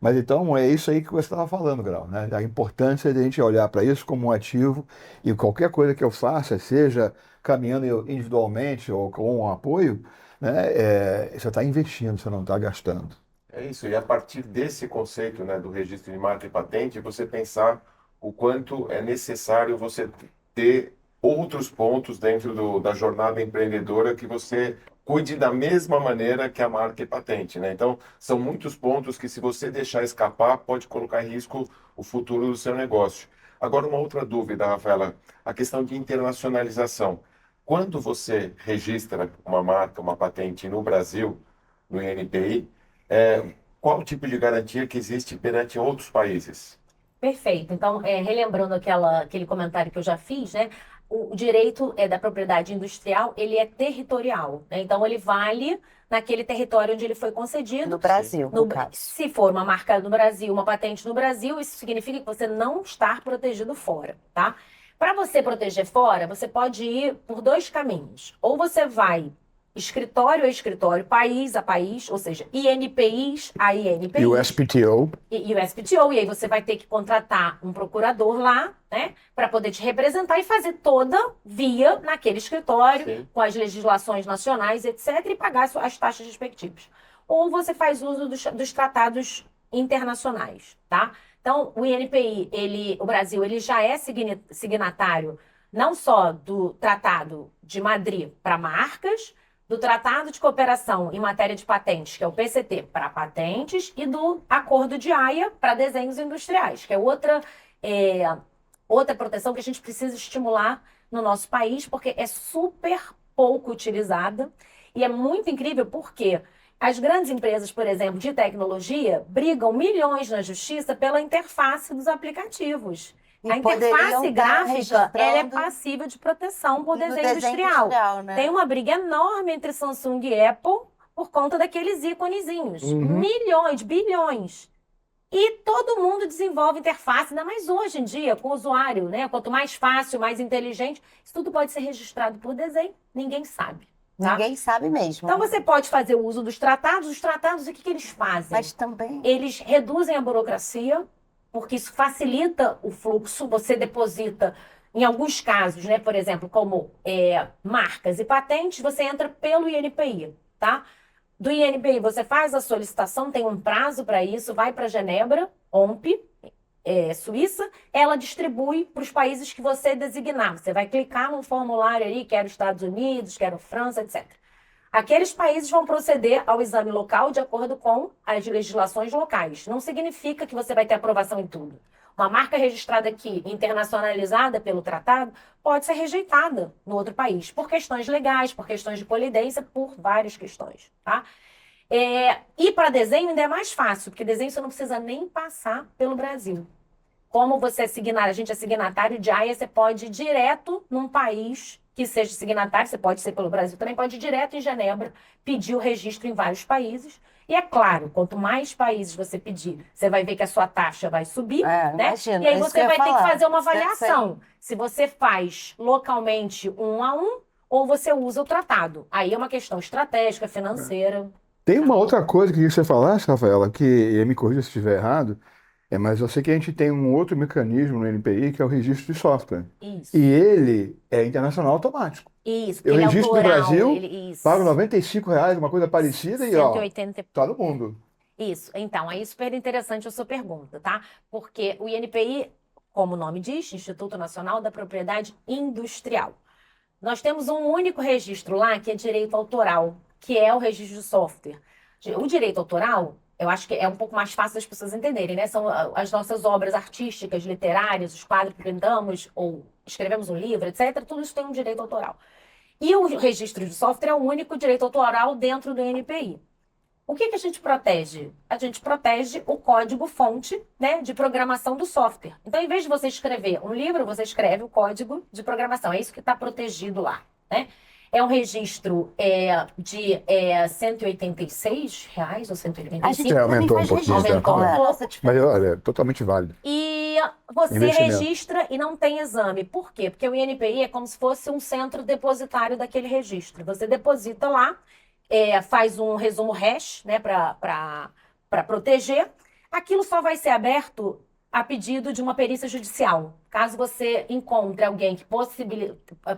Mas então é isso aí que você estava falando, Grau, né? A importância de a gente olhar para isso como um ativo e qualquer coisa que eu faça, seja caminhando individualmente ou com um apoio, né? Você está investindo, você não está gastando. É isso, e a partir desse conceito, né, do registro de marca e patente, você pensar o quanto é necessário você ter outros pontos dentro da jornada empreendedora que você cuide da mesma maneira que a marca e patente, né? Então, são muitos pontos que, se você deixar escapar, pode colocar em risco o futuro do seu negócio. Agora, uma outra dúvida, Rafaela, a questão de internacionalização. Quando você registra uma marca, uma patente no Brasil, no INPI, qual o tipo de garantia que existe perante outros países? Perfeito. Então, relembrando aquele comentário que eu já fiz, né? O direito da propriedade industrial, ele é territorial, né? Então, ele vale naquele território onde ele foi concedido. No Brasil, no caso. Se for uma marca no Brasil, uma patente no Brasil, isso significa que você não está protegido fora, tá? Para você proteger fora, você pode ir por dois caminhos. Ou você vai escritório a escritório, país a país, ou seja, INPIs a INPIs. E o SPTO? E o SPTO, e aí você vai ter que contratar um procurador lá, né, para poder te representar e fazer toda via naquele escritório, Sim. com as legislações nacionais, etc., e pagar as taxas respectivas. Ou você faz uso dos tratados internacionais, tá? Então, o INPI, o Brasil, ele já é signatário não só do Tratado de Madrid para marcas, do Tratado de Cooperação em Matéria de Patentes, que é o PCT, para patentes, e do Acordo de Haia para desenhos industriais, que é outra proteção que a gente precisa estimular no nosso país, porque é super pouco utilizada e é muito incrível porque as grandes empresas, por exemplo, de tecnologia, brigam milhões na justiça pela interface dos aplicativos. E A interface poderiam estar gráfica, ela é registrando passível de proteção por no desenho industrial. né? Tem uma briga enorme entre Samsung e Apple por conta daqueles íconezinhos. Milhões, bilhões. E todo mundo desenvolve interface, ainda mais hoje em dia, com o usuário, né? Quanto mais fácil, mais inteligente, isso tudo pode ser registrado por desenho, ninguém sabe. Tá? Ninguém sabe mesmo. Então você pode fazer o uso dos tratados. Os tratados, o que eles fazem? Mas também... Eles reduzem a burocracia, porque isso facilita o fluxo. Você deposita, em alguns casos, né, por exemplo, como marcas e patentes, você entra pelo INPI, tá? Do INPI você faz a solicitação, tem um prazo para isso, vai para Genebra, OMP, Suíça, ela distribui para os países que você designar. Você vai clicar num formulário ali, quero Estados Unidos, quero França, etc. Aqueles países vão proceder ao exame local de acordo com as legislações locais. Não significa que você vai ter aprovação em tudo. Uma marca registrada aqui, internacionalizada pelo tratado, pode ser rejeitada no outro país, por questões legais, por questões de polidência, por várias questões, tá? E para desenho ainda é mais fácil, porque desenho você não precisa nem passar pelo Brasil. Como você é signatário, a gente é signatário de AIA, você pode ir direto num país que seja signatário, você pode ser pelo Brasil, também pode ir direto em Genebra, pedir o registro em vários países. E é claro, quanto mais países você pedir, você vai ver que a sua taxa vai subir, né? Imagino, E aí isso você que eu vai ia ter que falar. fazer uma avaliação. Se você faz localmente 1 a 1 ou você usa o tratado. Aí é uma questão estratégica, financeira. Tem uma outra coisa que você falasse, Rafaela, que me corrija se estiver errado, mas eu sei que a gente tem um outro mecanismo no NPI, que é o registro de software. Isso. E ele é internacional automático. Isso, Eu ele é registro no autoral, Brasil, isso. pago R$ 95, uma coisa parecida, e ó, 180 tá no mundo. Isso, então, aí super interessante a sua pergunta, tá? Porque o INPI, como o nome diz, Instituto Nacional da Propriedade Industrial. Nós temos um único registro lá, que é direito autoral, que é o registro de software. O direito autoral, eu acho que é um pouco mais fácil das pessoas entenderem, né? São as nossas obras artísticas, literárias, os quadros que pintamos ou escrevemos um livro, etc. Tudo isso tem um direito autoral. E o registro de software é o único direito autoral dentro do INPI. O que a gente protege? A gente protege o código-fonte, né, de programação do software. Então, em vez de você escrever um livro, você escreve o código de programação. É isso que está protegido lá, né? É um registro de R$ 186 ou 185. Aumentou um pouquinho. Aumentou um pouco. Mas olha, é totalmente válido. E você Investimento. registra e não tem exame. Por quê? Porque o INPI é como se fosse um centro depositário daquele registro. Você deposita lá, faz um resumo hash, né, para proteger. Aquilo só vai ser aberto a pedido de uma perícia judicial. Caso você encontre alguém que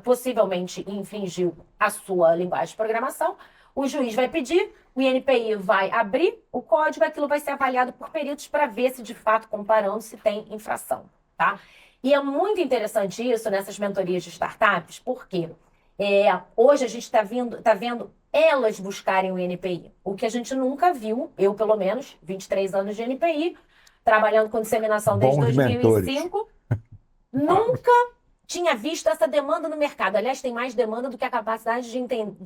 possivelmente infringiu a sua linguagem de programação, O juiz vai pedir, o INPI vai abrir o código, aquilo vai ser avaliado por peritos para ver se, de fato, comparando, se tem infração, tá? E é muito interessante isso nessas mentorias de startups, porque hoje a gente está vendo elas buscarem o INPI, o que a gente nunca viu, eu pelo menos, 23 anos de INPI, trabalhando com disseminação desde Bons 2005, nunca tinha visto essa demanda no mercado. Aliás, tem mais demanda do que a capacidade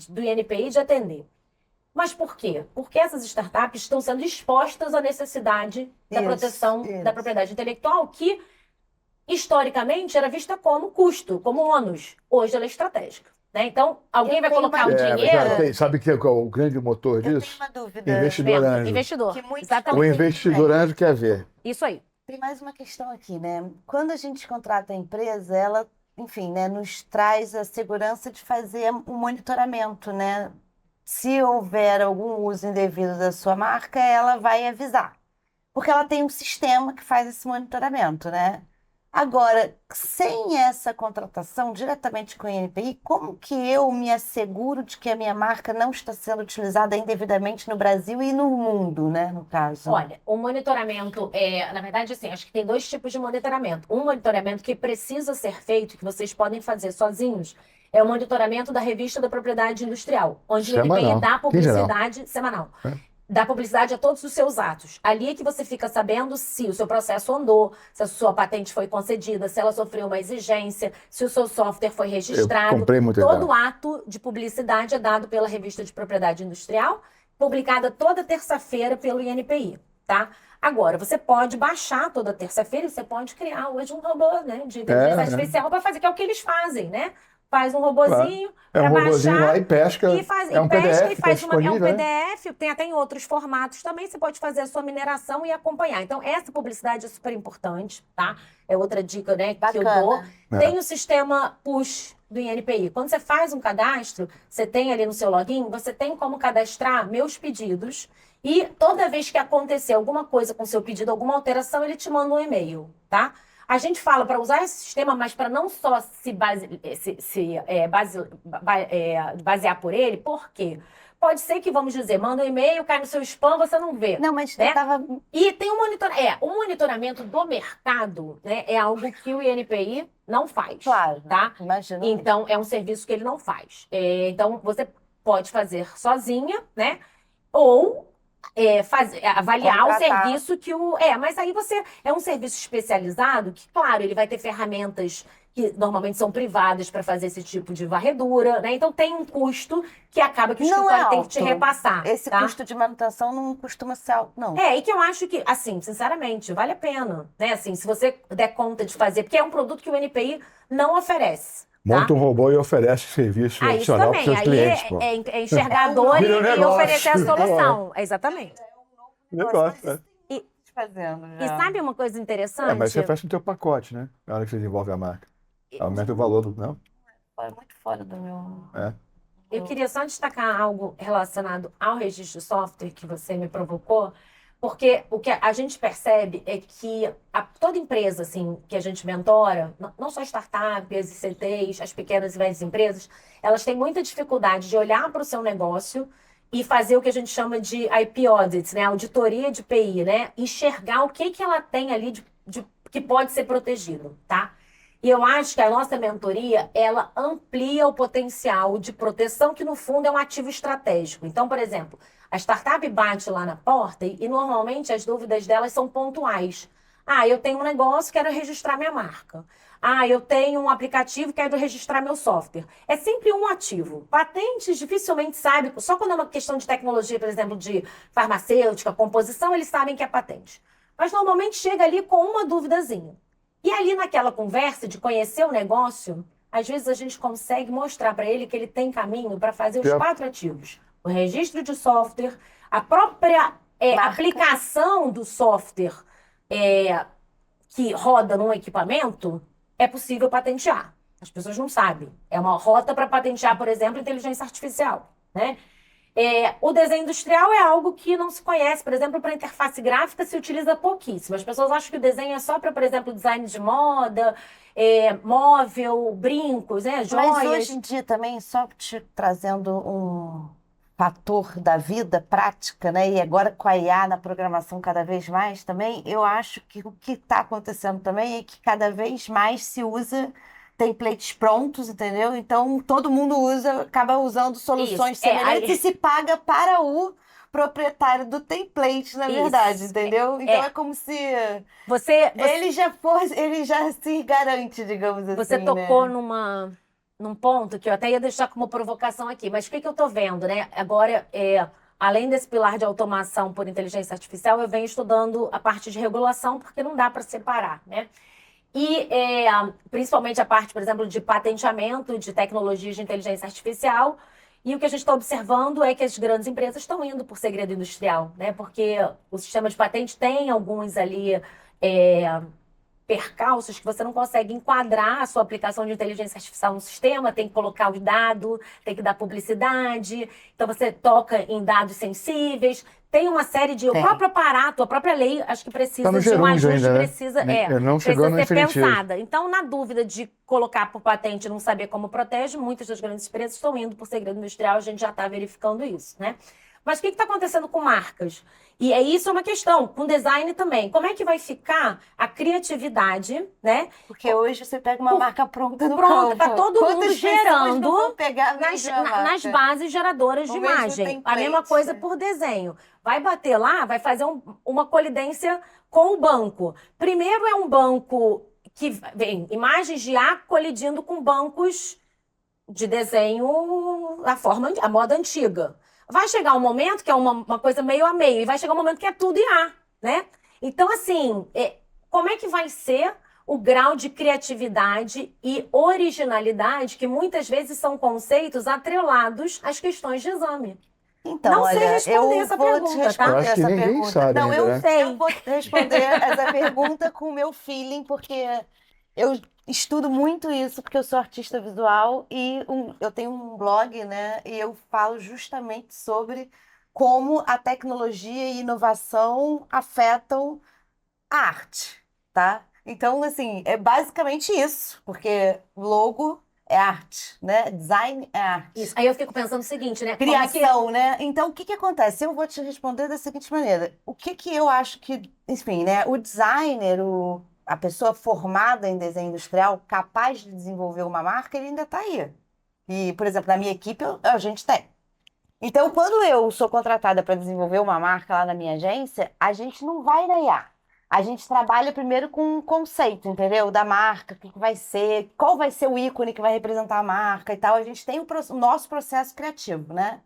do INPI de atender. Mas por quê? Porque essas startups estão sendo expostas à necessidade da proteção da propriedade intelectual, que historicamente era vista como custo, como ônus. Hoje ela é estratégica, né? Então, alguém vai colocar o dinheiro... Sabe que é o grande motor disso? Eu tenho uma dúvida. Investidor anjo. Investidor, Que muitos exatamente. O investidor anjo quer ver. Isso aí. Tem mais uma questão aqui, né? Quando a gente contrata a empresa, ela, enfim, né, nos traz a segurança de fazer um monitoramento, né? Se houver algum uso indevido da sua marca, ela vai avisar. Porque ela tem um sistema que faz esse monitoramento, né? Agora, sem essa contratação diretamente com o INPI, como que eu me asseguro de que a minha marca não está sendo utilizada indevidamente no Brasil e no mundo, né, no caso? Olha, o monitoramento na verdade, assim, acho que tem dois tipos de monitoramento. Um monitoramento que precisa ser feito, que vocês podem fazer sozinhos, é o monitoramento da revista da propriedade industrial, onde o INPI dá publicidade semanal. Dá publicidade a todos os seus atos. Ali é que você fica sabendo se o seu processo andou, se a sua patente foi concedida, se ela sofreu uma exigência, se o seu software foi registrado. Eu comprei muito Todo ato de publicidade é dado pela revista de propriedade industrial, publicada toda terça-feira pelo INPI, tá? Agora, você pode baixar toda terça-feira e você pode criar hoje um robô, né, de inteligência artificial para fazer, que é o que eles fazem, né? Faz um robozinho para baixar lá e pesca. E faz, é um pesca, PDF, e faz tá um PDF, tem até em outros formatos também, você pode fazer a sua mineração e acompanhar. Então, essa publicidade é super importante, tá? É outra dica, né, que eu dou. Tem o sistema push do INPI. Quando você faz um cadastro, você tem ali no seu login, você tem como cadastrar meus pedidos e toda vez que acontecer alguma coisa com o seu pedido, alguma alteração, ele te manda um e-mail, tá? A gente fala para usar esse sistema, mas para não só basear por ele, por quê? Pode ser que, vamos dizer, manda um e-mail, cai no seu spam, você não vê. Não, mas né? eu tava... E tem o monitoramento do mercado, né? É algo que o INPI não faz. Claro, tá? Imagino. Então, é um serviço que ele não faz. Então, você pode fazer sozinha, né? Ou avaliar o serviço que o... mas aí você... É um serviço especializado que, claro, ele vai ter ferramentas que normalmente são privadas para fazer esse tipo de varredura, né? Então tem um custo que acaba que o escritório tem que te repassar. Esse custo de manutenção não costuma ser alto, não. E que eu acho que, assim, sinceramente, vale a pena, né? Assim, se você der conta de fazer, porque é um produto que o INPI não oferece. Monta um robô e oferece serviço adicional para os seus clientes. É enxergar a dor e oferecer a solução. Exatamente. Negócio, E sabe uma coisa interessante? Mas você faz no teu pacote, né? Na hora que você desenvolve a marca. Aumenta o valor do... Não? É muito fora do meu... Eu queria só destacar algo relacionado ao registro de software que você me provocou, porque o que a gente percebe é que toda empresa assim, que a gente mentora, não só startups, as ICTs, as pequenas e médias empresas, elas têm muita dificuldade de olhar para o seu negócio e fazer o que a gente chama de IP audit, né? Auditoria de PI, né? Enxergar o que ela tem ali que pode ser protegido, tá? E eu acho que a nossa mentoria, ela amplia o potencial de proteção, que no fundo é um ativo estratégico. Então, por exemplo, a startup bate lá na porta e normalmente as dúvidas delas são pontuais. Eu tenho um negócio, quero registrar minha marca. Eu tenho um aplicativo, quero registrar meu software. É sempre um ativo. Patentes dificilmente sabem, só quando é uma questão de tecnologia, por exemplo, de farmacêutica, composição, eles sabem que é patente. Mas normalmente chega ali com uma duvidazinha. E ali naquela conversa de conhecer o negócio, às vezes a gente consegue mostrar para ele que ele tem caminho para fazer os 4 ativos. O registro de software, a própria aplicação do software que roda num equipamento, é possível patentear. As pessoas não sabem. É uma rota para patentear, por exemplo, inteligência artificial, né? O desenho industrial é algo que não se conhece. Por exemplo, para interface gráfica se utiliza pouquíssimo. As pessoas acham que o desenho é só para, por exemplo, design de moda, móvel, brincos, joias. Mas hoje em dia também, só te trazendo fator da vida prática, né? E agora com a IA na programação cada vez mais também, eu acho que o que está acontecendo também é que cada vez mais se usa templates prontos, entendeu? Então todo mundo acaba usando soluções Isso, semelhantes e se paga para o proprietário do template, na verdade, Isso, entendeu? Então é como se Você ele já se garante, digamos Você assim, tocou né? num ponto que eu até ia deixar como provocação aqui, mas o que que eu estou vendo, né? Agora, além desse pilar de automação por inteligência artificial, eu venho estudando a parte de regulação, porque não dá para separar, né? E principalmente a parte, por exemplo, de patenteamento de tecnologias de inteligência artificial. E o que a gente está observando é que as grandes empresas estão indo por segredo industrial, né? Porque o sistema de patente tem alguns ali. é, Percalços que você não consegue enquadrar a sua aplicação de inteligência artificial no sistema, tem que colocar os dados, tem que dar publicidade, então você toca em dados sensíveis, tem uma série de... O Tem. próprio aparato, a própria lei, acho que Tá precisa no de um gerúndio ajuste, ainda, né? precisa, Não chegou precisa no ser definitivo. pensada. Então, na dúvida de colocar por patente e não saber como protege, muitas das grandes empresas estão indo por segredo industrial, a gente já está verificando isso, né? Mas o que está acontecendo com marcas? E isso é uma questão, com design também. Como é que vai ficar a criatividade, né? Porque hoje você pega uma marca pronta no Pronta, campo. tá todo mundo Quantas pessoas gerando não vão pegar a nas mesma nas marca? bases geradoras O de mesmo imagem. A template, mesma coisa né? por desenho. Vai bater lá, vai fazer uma colidência com o banco. Primeiro é um banco que vem imagens de A colidindo com bancos de desenho a moda antiga. Vai chegar um momento que é uma coisa meio a meio, e vai chegar um momento que é tudo IA, né? Então, assim, como é que vai ser o grau de criatividade e originalidade, que muitas vezes são conceitos atrelados às questões de exame? Então, Não sei olha, responder eu essa vou te pergunta, tá? Eu responder acho que essa ninguém pergunta. sabe Não, ainda, né? eu vou responder essa pergunta com o meu feeling, porque eu estudo muito isso, porque eu sou artista visual e eu tenho um blog, né? E eu falo justamente sobre como a tecnologia e inovação afetam a arte, tá? Então, assim, é basicamente isso, porque logo é arte, né? Design é arte. Isso. Aí eu fico pensando o seguinte, né? Como é que... Criação, né? Então, o que que acontece? Eu vou te responder da seguinte maneira. O que que eu acho que, enfim, né? O designer, a pessoa formada em desenho industrial, capaz de desenvolver uma marca, ele ainda está aí. E, por exemplo, na minha equipe, a gente tem. Então, quando eu sou contratada para desenvolver uma marca lá na minha agência, a gente não vai na IA. A gente trabalha primeiro com o conceito, entendeu? Da marca, o que que vai ser, qual vai ser o ícone que vai representar a marca e tal. A gente tem o nosso processo criativo, né?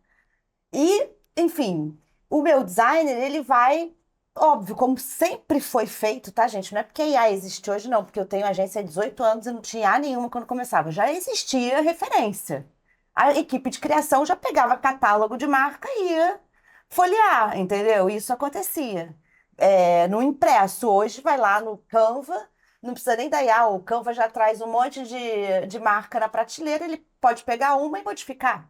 E, enfim, o meu designer, ele vai, óbvio, como sempre foi feito, tá, gente? Não é porque a IA existe hoje, não, porque eu tenho agência há 18 anos e não tinha IA nenhuma quando começava. Já existia referência. A equipe de criação já pegava catálogo de marca e ia folhear, entendeu? Isso acontecia. No impresso, hoje vai lá no Canva, não precisa nem da IA, o Canva já traz um monte de marca na prateleira, ele pode pegar uma e modificar.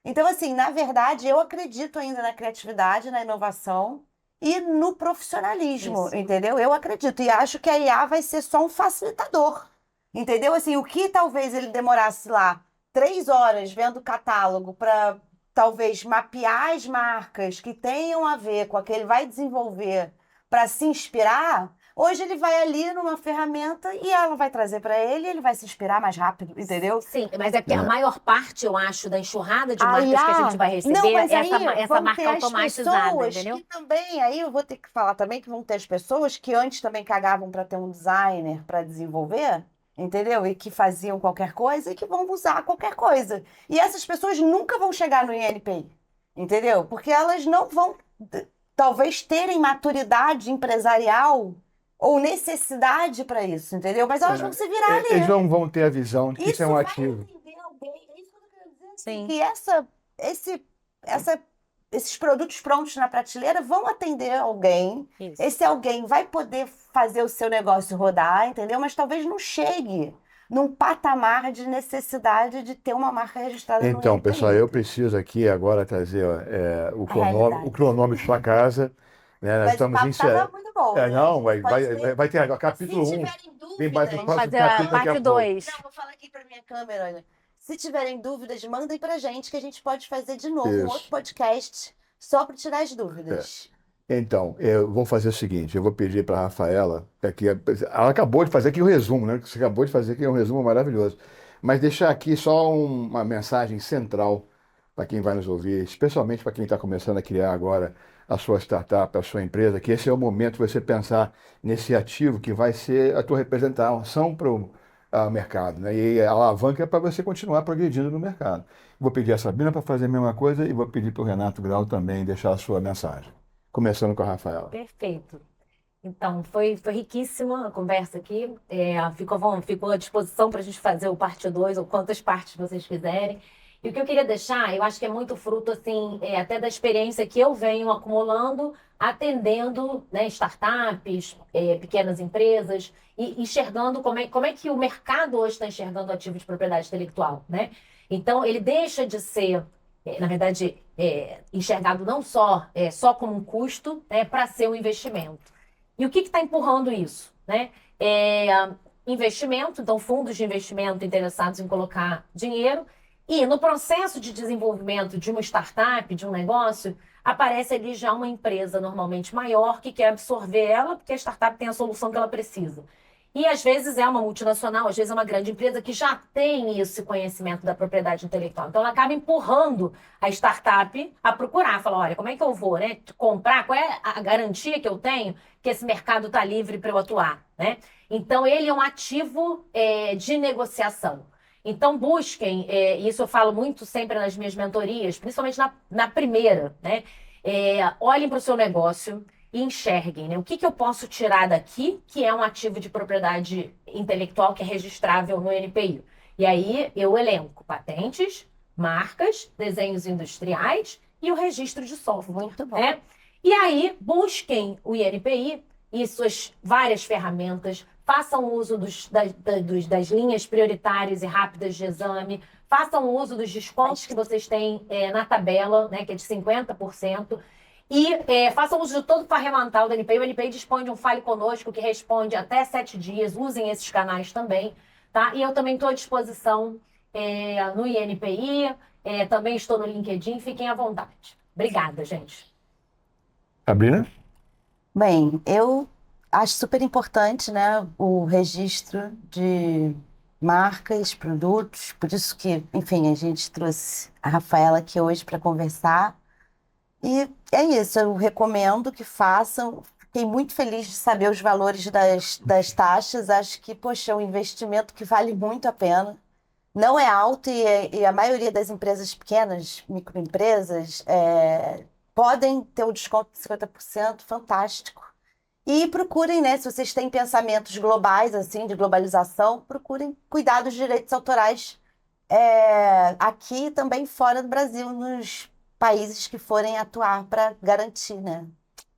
Então, assim, na verdade, eu acredito ainda na criatividade, na inovação e no profissionalismo, Isso. entendeu? Eu acredito e acho que a IA vai ser só um facilitador, entendeu? Assim, o que talvez ele demorasse lá 3 horas vendo o catálogo para talvez mapear as marcas que tenham a ver com a que ele vai desenvolver para se inspirar. Hoje ele vai ali numa ferramenta e ela vai trazer para ele e ele vai se inspirar mais rápido, entendeu? Sim, mas é porque a maior parte, eu acho, da enxurrada de A marcas que a IA gente vai receber não, mas é aí essa vão marca ter as automatizada, pessoas entendeu? que também, aí eu vou ter que falar também que vão ter as pessoas que antes também cagavam para ter um designer para desenvolver, entendeu? E que faziam qualquer coisa e que vão usar qualquer coisa. E essas pessoas nunca vão chegar no INPI, entendeu? Porque elas não vão, talvez, terem maturidade empresarial ou necessidade para isso, entendeu? Mas elas vão se virar ali. Eles não vão ter a visão de que isso é um vai ativo. atender alguém. É isso que eu quero dizer. Sim. Que esses produtos prontos na prateleira vão atender alguém. Isso. Esse alguém vai poder fazer o seu negócio rodar, entendeu? Mas talvez não chegue num patamar de necessidade de ter uma marca registrada no Então, INPI. pessoal, eu preciso aqui agora trazer realidade. o cronômetro para casa. Né? Nós Mas o estamos papo estava encerrando. muito bom, né? Não, vai Pode ter- ter agora, capítulo Se 1. tiverem Vem mais dúvidas... pro próximo Fazer a capítulo daqui a parte pouco. 2. Não, vou falar aqui para minha câmera, olha. Se tiverem dúvidas, mandem pra gente que a gente pode fazer de novo um Isso. outro podcast só para tirar as dúvidas. Então, eu vou fazer o seguinte, eu vou pedir para a Rafaela, ela acabou de fazer aqui o resumo, né? Você acabou de fazer aqui um resumo maravilhoso, mas deixar aqui só uma mensagem central para quem vai nos ouvir, especialmente para quem está começando a criar agora a sua startup, a sua empresa, que esse é o momento de você pensar nesse ativo que vai ser a tua representação para o mercado, né? E a alavanca é para você continuar progredindo no mercado. Vou pedir a Sabrina para fazer a mesma coisa e vou pedir para o Renato Grau também deixar a sua mensagem. Começando com a Rafaela. Perfeito. Então, foi riquíssima a conversa aqui. Ficou à disposição para a gente fazer o parte 2 ou quantas partes vocês quiserem. E o que eu queria deixar, eu acho que é muito fruto, assim, até da experiência que eu venho acumulando, atendendo, né, startups, pequenas empresas, e enxergando como é que o mercado hoje está enxergando o ativo de propriedade intelectual, né? Então, ele deixa de ser, na verdade, enxergado não só como um custo, né, para ser um investimento. E o que está empurrando isso, né? Investimento, então fundos de investimento interessados em colocar dinheiro, e no processo de desenvolvimento de uma startup, de um negócio, aparece ali já uma empresa normalmente maior que quer absorver ela, porque a startup tem a solução que ela precisa. E às vezes é uma multinacional, às vezes é uma grande empresa que já tem esse conhecimento da propriedade intelectual. Então ela acaba empurrando a startup a procurar, fala, olha, como é que eu vou, né, comprar? Qual é a garantia que eu tenho que esse mercado está livre para eu atuar, né? Então ele é um ativo de negociação. Então busquem, isso eu falo muito sempre nas minhas mentorias, principalmente na primeira, né? Olhem para o seu negócio e enxerguem, né? O que eu posso tirar daqui, que é um ativo de propriedade intelectual que é registrável no NPI. E aí eu elenco patentes, marcas, desenhos industriais e o registro de software. Muito bom. Né? E aí busquem o INPI e suas várias ferramentas, façam uso das linhas prioritárias e rápidas de exame, façam uso dos descontos que vocês têm na tabela, né, que é de 50%. E façam uso de todo o ferramental do NPI. O NPI dispõe de um Fale Conosco que responde até 7 dias. Usem esses canais também, tá? E eu também estou à disposição no INPI, também estou no LinkedIn. Fiquem à vontade. Obrigada, gente. Sabrina? Bem, eu acho super importante, né, o registro de marcas, produtos. Por isso que, enfim, a gente trouxe a Rafaela aqui hoje para conversar. E é isso, eu recomendo que façam. Fiquei muito feliz de saber os valores das taxas. Acho que, poxa, é um investimento que vale muito a pena. Não é alto e a maioria das empresas pequenas, microempresas, podem ter o desconto de 50%, fantástico. E procurem, né, se vocês têm pensamentos globais, assim, de globalização, procurem cuidar dos direitos autorais aqui e também fora do Brasil, nos países que forem atuar para garantir, né?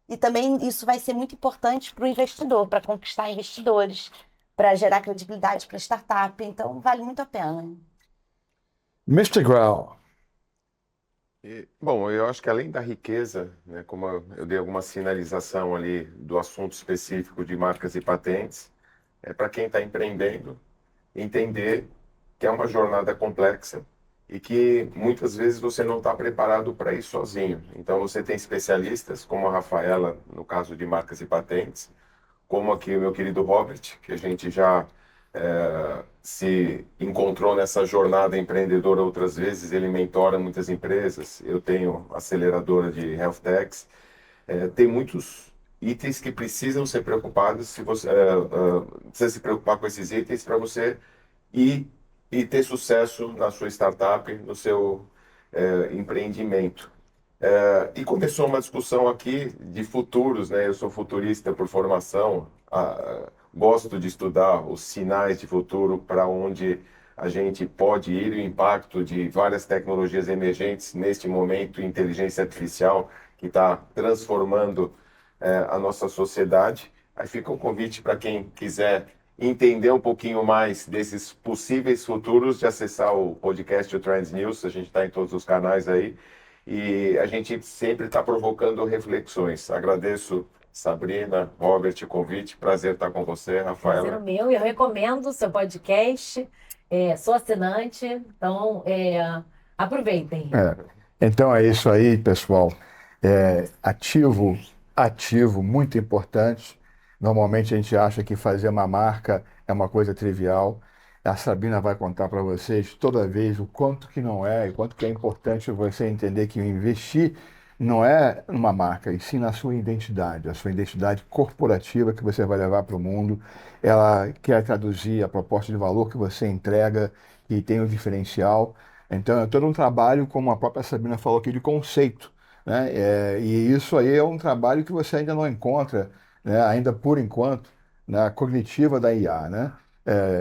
E também isso vai ser muito importante para o investidor, para conquistar investidores, para gerar credibilidade para a startup. Então, vale muito a pena. Mr. Grau. Bom, eu acho que além da riqueza, né, como eu dei alguma sinalização ali do assunto específico de marcas e patentes, para quem está empreendendo, entender que é uma jornada complexa e que muitas vezes você não está preparado para ir sozinho. Então você tem especialistas, como a Rafaela, no caso de marcas e patentes, como aqui o meu querido Robert, que a gente já se encontrou nessa jornada empreendedora outras vezes, ele mentora muitas empresas, eu tenho aceleradora de health techs, tem muitos itens que precisam ser preocupados, se você precisa se preocupar com esses itens para você ir e ter sucesso na sua startup, no seu empreendimento. E começou uma discussão aqui de futuros, né? Eu sou futurista por formação, gosto de estudar os sinais de futuro, para onde a gente pode ir, o impacto de várias tecnologias emergentes neste momento, inteligência artificial, que está transformando a nossa sociedade. Aí fica o convite para quem quiser entender um pouquinho mais desses possíveis futuros, de acessar o podcast o Trends News. A gente está em todos os canais aí e a gente sempre está provocando reflexões. Agradeço, Sabrina, Robert, o convite. Prazer estar com você, Rafaela. Prazer meu, eu recomendo o seu podcast. Sou assinante, então aproveitem. Então é isso aí, pessoal. Ativo, muito importante. Normalmente a gente acha que fazer uma marca é uma coisa trivial. A Sabina vai contar para vocês toda vez o quanto que não é, e quanto que é importante você entender que investir não é numa marca, e sim na sua identidade, a sua identidade corporativa que você vai levar para o mundo. Ela quer traduzir a proposta de valor que você entrega e tem o diferencial. Então, é todo um trabalho, como a própria Sabina falou aqui, de conceito, né? E isso aí é um trabalho que você ainda não encontra, né? Ainda por enquanto, na cognitiva da IA, né?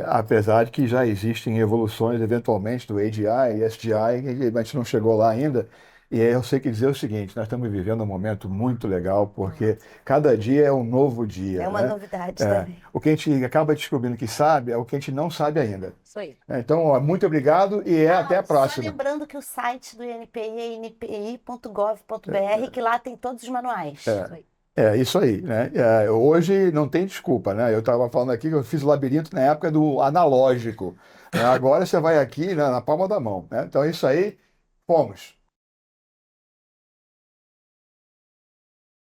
Apesar de que já existem evoluções, eventualmente, do AGI e SGI, que a gente não chegou lá ainda. E aí eu sei que dizer o seguinte, nós estamos vivendo um momento muito legal, porque cada dia é um novo dia, É uma né? novidade também. O que a gente acaba descobrindo que sabe é o que a gente não sabe ainda. Isso aí. Então, ó, muito obrigado e até a Só próxima. lembrando que o site do INPI é npi.gov.br, que lá tem todos os manuais. Isso aí. É isso aí, né? Hoje não tem desculpa, né? Eu estava falando aqui que eu fiz o labirinto na época do analógico, né? Agora você vai aqui, né, na palma da mão, né? Então é isso aí, fomos.